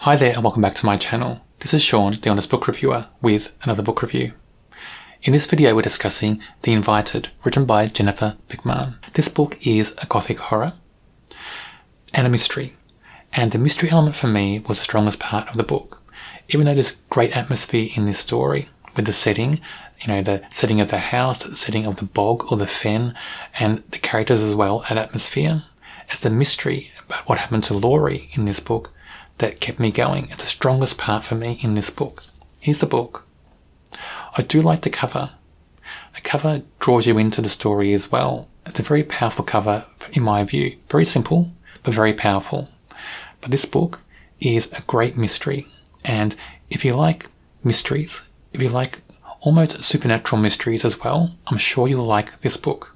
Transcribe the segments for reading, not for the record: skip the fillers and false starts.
Hi there and welcome back to my channel. This is Sean, the Honest Book Reviewer, with another book review. In this video we're discussing The Invited, written by Jennifer McMahon. This book is a gothic horror and a mystery, and the mystery element for me was the strongest part of the book. Even though there's great atmosphere in this story, with the setting, the setting of the house, the setting of the bog or the fen, and the characters as well add atmosphere, it's the mystery about what happened to Laurie in this book that kept me going. It's the strongest part for me in this book. Here's the book. I do like the cover. The cover draws you into the story as well. It's a very powerful cover in my view. Very simple, but very powerful. But this book is a great mystery. And if you like mysteries, if you like almost supernatural mysteries as well, I'm sure you'll like this book.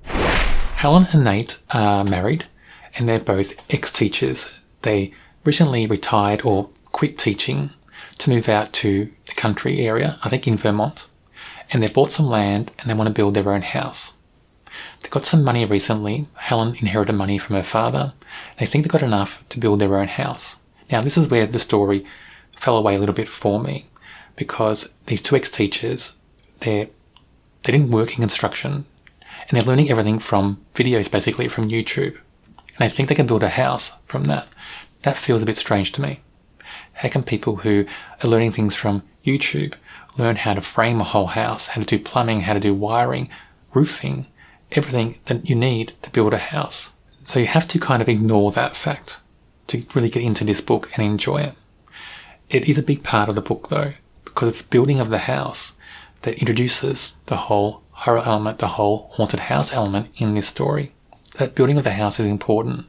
Helen and Nate are married, and they're both ex-teachers. They recently retired or quit teaching to move out to the country area, I think in Vermont, and they bought some land and they want to build their own house. They got some money recently. Helen inherited money from her father. They think they got enough to build their own house. Now this is where the story fell away a little bit for me, because these two ex-teachers, they didn't work in construction, and they're learning everything from videos, basically from YouTube. And I think they can build a house from that. That feels a bit strange to me. How can people who are learning things from YouTube learn how to frame a whole house, how to do plumbing, how to do wiring, roofing, everything that you need to build a house? So you have to kind of ignore that fact to really get into this book and enjoy it. It is a big part of the book though, because it's the building of the house that introduces the whole horror element, the whole haunted house element in this story. That building of the house is important,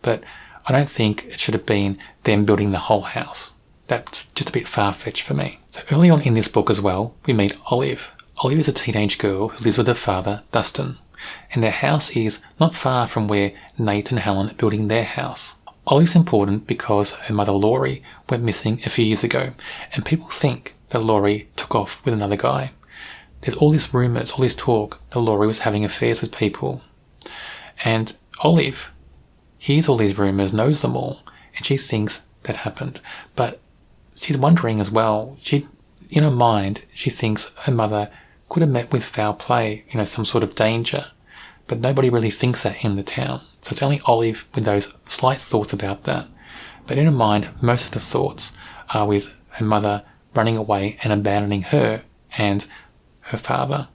but I don't think it should have been them building the whole house. That's just a bit far-fetched for me. So early on in this book as well, we meet Olive. Olive is a teenage girl who lives with her father, Dustin, and their house is not far from where Nate and Helen are building their house. Olive's important because her mother Laurie went missing a few years ago, and people think that Laurie took off with another guy. There's all these rumours, all this talk that Laurie was having affairs with people. And Olive hears all these rumours, knows them all, and she thinks that happened. But she's wondering as well, in her mind, she thinks her mother could have met with foul play, some sort of danger. But nobody really thinks that in the town. So it's only Olive with those slight thoughts about that. But in her mind, most of the thoughts are with her mother running away and abandoning her and her father.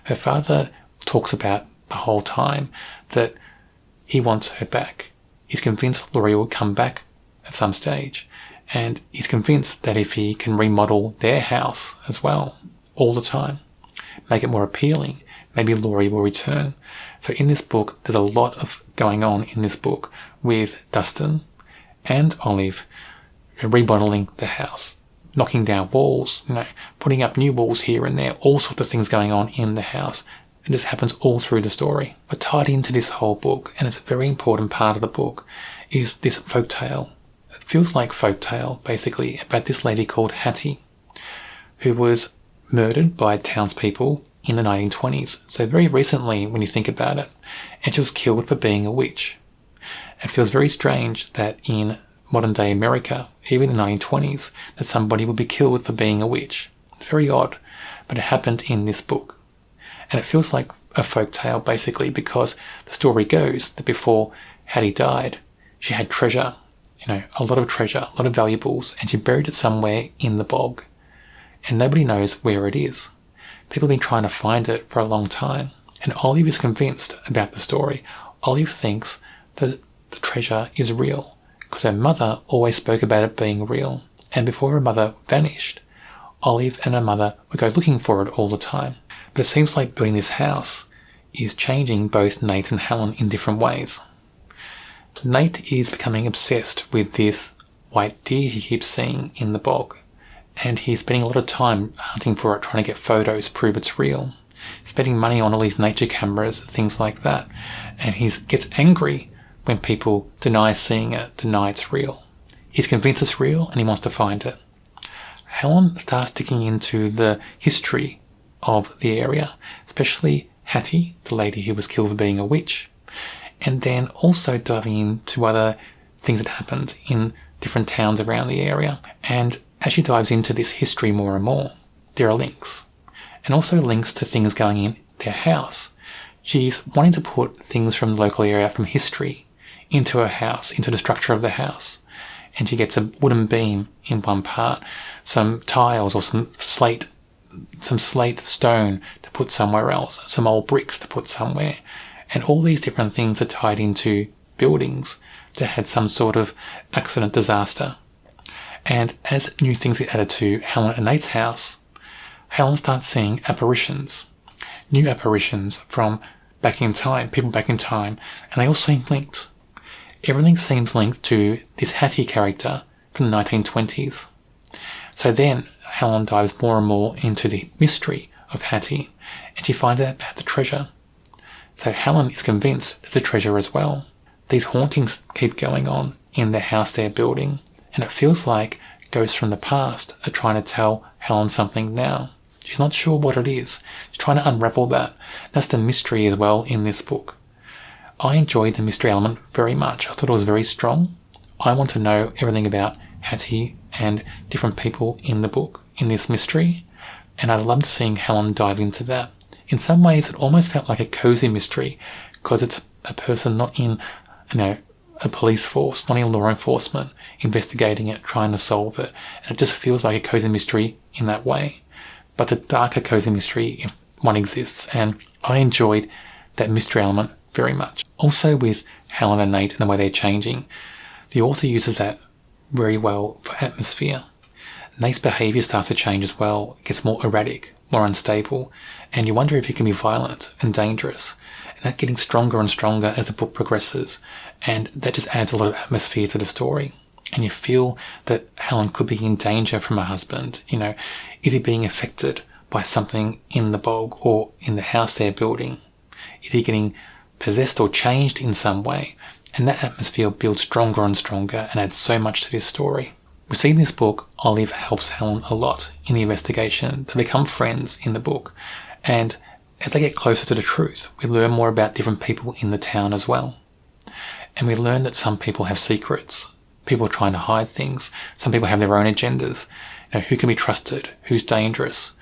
Her father talks about the whole time that he wants her back. He's convinced Laurie will come back at some stage, and he's convinced that if he can remodel their house as well all the time, make it more appealing, maybe Laurie will return. So in this book there's a lot of going on in this book with Dustin and Olive remodeling the house, knocking down walls, putting up new walls here and there, all sorts of things going on in the house. And this happens all through the story. But tied into this whole book, and it's a very important part of the book, is this folktale. It feels like folktale, basically, about this lady called Hattie, who was murdered by townspeople in the 1920s. So very recently, when you think about it, and she was killed for being a witch. It feels very strange that in modern day America, even in the 1920s, that somebody would be killed for being a witch. It's very odd, but it happened in this book. And it feels like a folk tale basically, because the story goes that before Hattie died, she had treasure, a lot of treasure, a lot of valuables, and she buried it somewhere in the bog. And nobody knows where it is. People have been trying to find it for a long time. And Olive is convinced about the story. Olive thinks that the treasure is real, because her mother always spoke about it being real. And before her mother vanished, Olive and her mother would go looking for it all the time. But it seems like building this house is changing both Nate and Helen in different ways. Nate is becoming obsessed with this white deer he keeps seeing in the bog, and he's spending a lot of time hunting for it, trying to get photos, prove it's real. Spending money on all these nature cameras, things like that. And he gets angry when people deny seeing it, deny it's real. He's convinced it's real and he wants to find it. Helen starts digging into the history of the area, especially Hattie, the lady who was killed for being a witch, and then also diving into other things that happened in different towns around the area. And as she dives into this history more and more, there are links. And also links to things going in their house. She's wanting to put things from the local area, from history, into her house, into the structure of the house. And she gets a wooden beam in one part, some tiles or some slate stone to put somewhere else, some old bricks to put somewhere. And all these different things are tied into buildings that had some sort of accident, disaster. And as new things get added to Helen and Nate's house, Helen starts seeing apparitions, new apparitions from back in time, people back in time, and they all seem linked. Everything seems linked to this Hattie character from the 1920s. So then Helen dives more and more into the mystery of Hattie, and she finds out about the treasure. So Helen is convinced there's a treasure as well. These hauntings keep going on in the house they're building, and it feels like ghosts from the past are trying to tell Helen something now. She's not sure what it is. She's trying to unravel that. That's the mystery as well in this book. I enjoyed the mystery element very much. I thought it was very strong. I want to know everything about Hattie and different people in the book, in this mystery, and I loved seeing Helen dive into that. In some ways, it almost felt like a cozy mystery, because it's a person not in, a police force, not in law enforcement, investigating it, trying to solve it. And it just feels like a cozy mystery in that way. But the darker cozy mystery, if one exists, and I enjoyed that mystery element very much. Also with Helen and Nate and the way they're changing, the author uses that very well for atmosphere. Nate's behaviour starts to change as well. It gets more erratic, more unstable, and you wonder if he can be violent and dangerous. And that's getting stronger and stronger as the book progresses, and that just adds a lot of atmosphere to the story. And you feel that Helen could be in danger from her husband. Is he being affected by something in the bog or in the house they're building? Is he getting possessed or changed in some way? And that atmosphere builds stronger and stronger and adds so much to this story. We see in this book, Olive helps Helen a lot in the investigation. They become friends in the book. And as they get closer to the truth, we learn more about different people in the town as well. And we learn that some people have secrets. People are trying to hide things. Some people have their own agendas. Who can be trusted? Who's dangerous?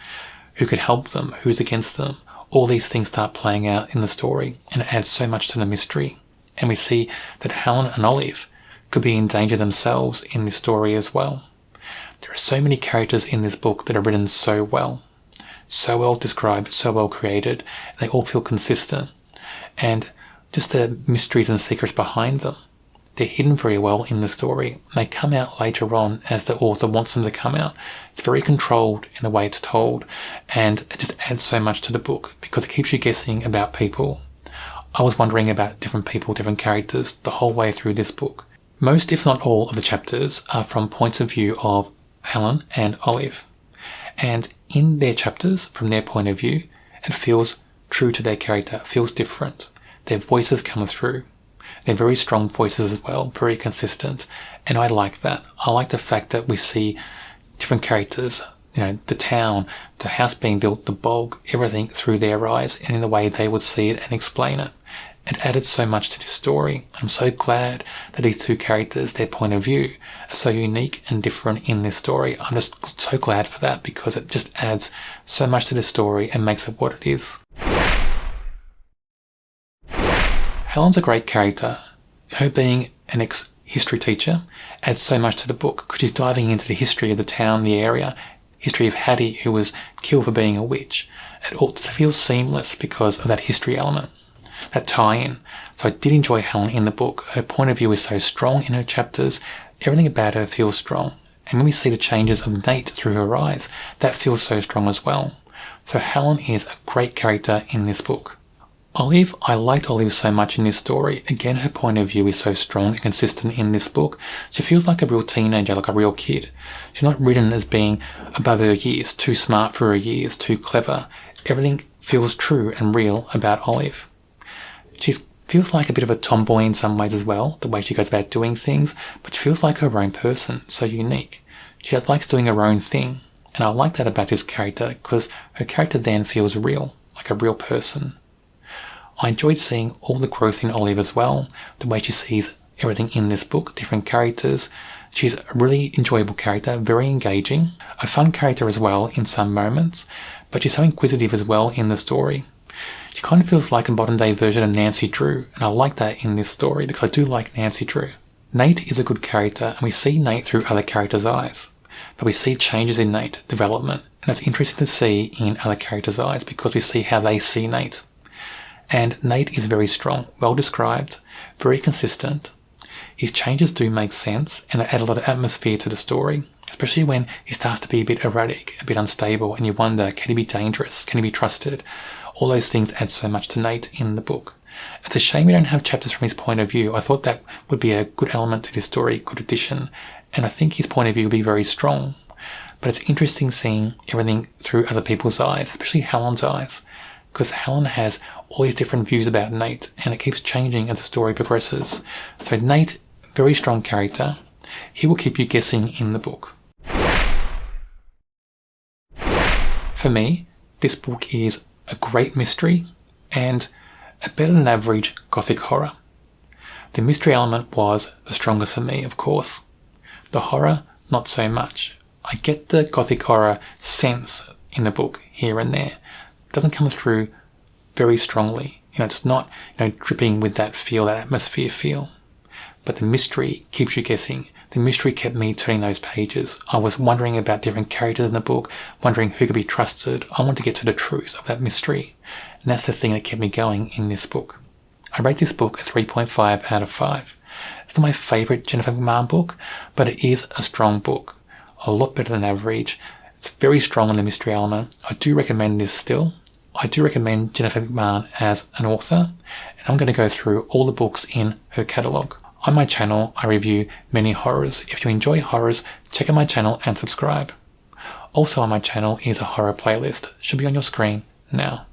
Who could help them? Who's against them? All these things start playing out in the story, and it adds so much to the mystery. And we see that Helen and Olive could be in danger themselves in this story as well. There are so many characters in this book that are written so well described, so well created. They all feel consistent. And just the mysteries and secrets behind them, they're hidden very well in the story. They come out later on as the author wants them to come out. It's very controlled in the way it's told, and it just adds so much to the book because it keeps you guessing about people. I was wondering about different people, different characters the whole way through this book. Most, if not all, of the chapters are from points of view of Helen and Olive. And in their chapters, from their point of view, it feels true to their character, it feels different. Their voices come through. They're very strong voices as well, very consistent, and I like that. I like the fact that we see different characters, the town, the house being built, the bog, everything through their eyes and in the way they would see it and explain it. It added so much to this story. I'm so glad that these two characters, their point of view, are so unique and different in this story. I'm just so glad for that because it just adds so much to the story and makes it what it is. Helen's a great character. Her being an ex-history teacher adds so much to the book because she's diving into the history of the town, the area, history of Hattie, who was killed for being a witch. It all feels seamless because of that history element, that tie-in. So I did enjoy Helen in the book. Her point of view is so strong in her chapters. Everything about her feels strong. And when we see the changes of Nate through her eyes, that feels so strong as well. So Helen is a great character in this book. Olive, I liked Olive so much in this story. Again, her point of view is so strong and consistent in this book. She feels like a real teenager, like a real kid. She's not written as being above her years, too smart for her years, too clever. Everything feels true and real about Olive. She feels like a bit of a tomboy in some ways as well, the way she goes about doing things, but she feels like her own person, so unique. She likes doing her own thing, and I like that about this character because her character then feels real, like a real person. I enjoyed seeing all the growth in Olive as well, the way she sees everything in this book, different characters. She's a really enjoyable character, very engaging, a fun character as well in some moments, but she's so inquisitive as well in the story. She kind of feels like a modern day version of Nancy Drew, and I like that in this story because I do like Nancy Drew. Nate is a good character, and we see Nate through other characters' eyes, but we see changes in Nate, development, and it's interesting to see in other characters' eyes because we see how they see Nate. And Nate is very strong, well described, very consistent. His changes do make sense, and they add a lot of atmosphere to the story, especially when he starts to be a bit erratic, a bit unstable, and you wonder, can he be dangerous? Can he be trusted? All those things add so much to Nate in the book. It's a shame we don't have chapters from his point of view. I thought that would be a good element to this story, good addition, and I think his point of view will be very strong. But it's interesting seeing everything through other people's eyes, especially Helen's eyes, because Helen has all these different views about Nate, and it keeps changing as the story progresses. So Nate, very strong character. He will keep you guessing in the book. For me, this book is a great mystery and a better than average gothic horror. The mystery element was the strongest for me, of course. The horror, not so much. I get the gothic horror sense in the book here and there. It doesn't come through very strongly. It's not, dripping with that feel, that atmosphere feel. But the mystery keeps you guessing. The mystery kept me turning those pages. I was wondering about different characters in the book, wondering who could be trusted. I wanted to get to the truth of that mystery. And that's the thing that kept me going in this book. I rate this book a 3.5 out of 5. It's not my favourite Jennifer McMahon book, but it is a strong book. A lot better than average. It's very strong on the mystery element. I do recommend this still. I do recommend Jennifer McMahon as an author, and I'm going to go through all the books in her catalogue. On my channel, I review many horrors. If you enjoy horrors, check out my channel and subscribe. Also on my channel is a horror playlist. Should be on your screen now.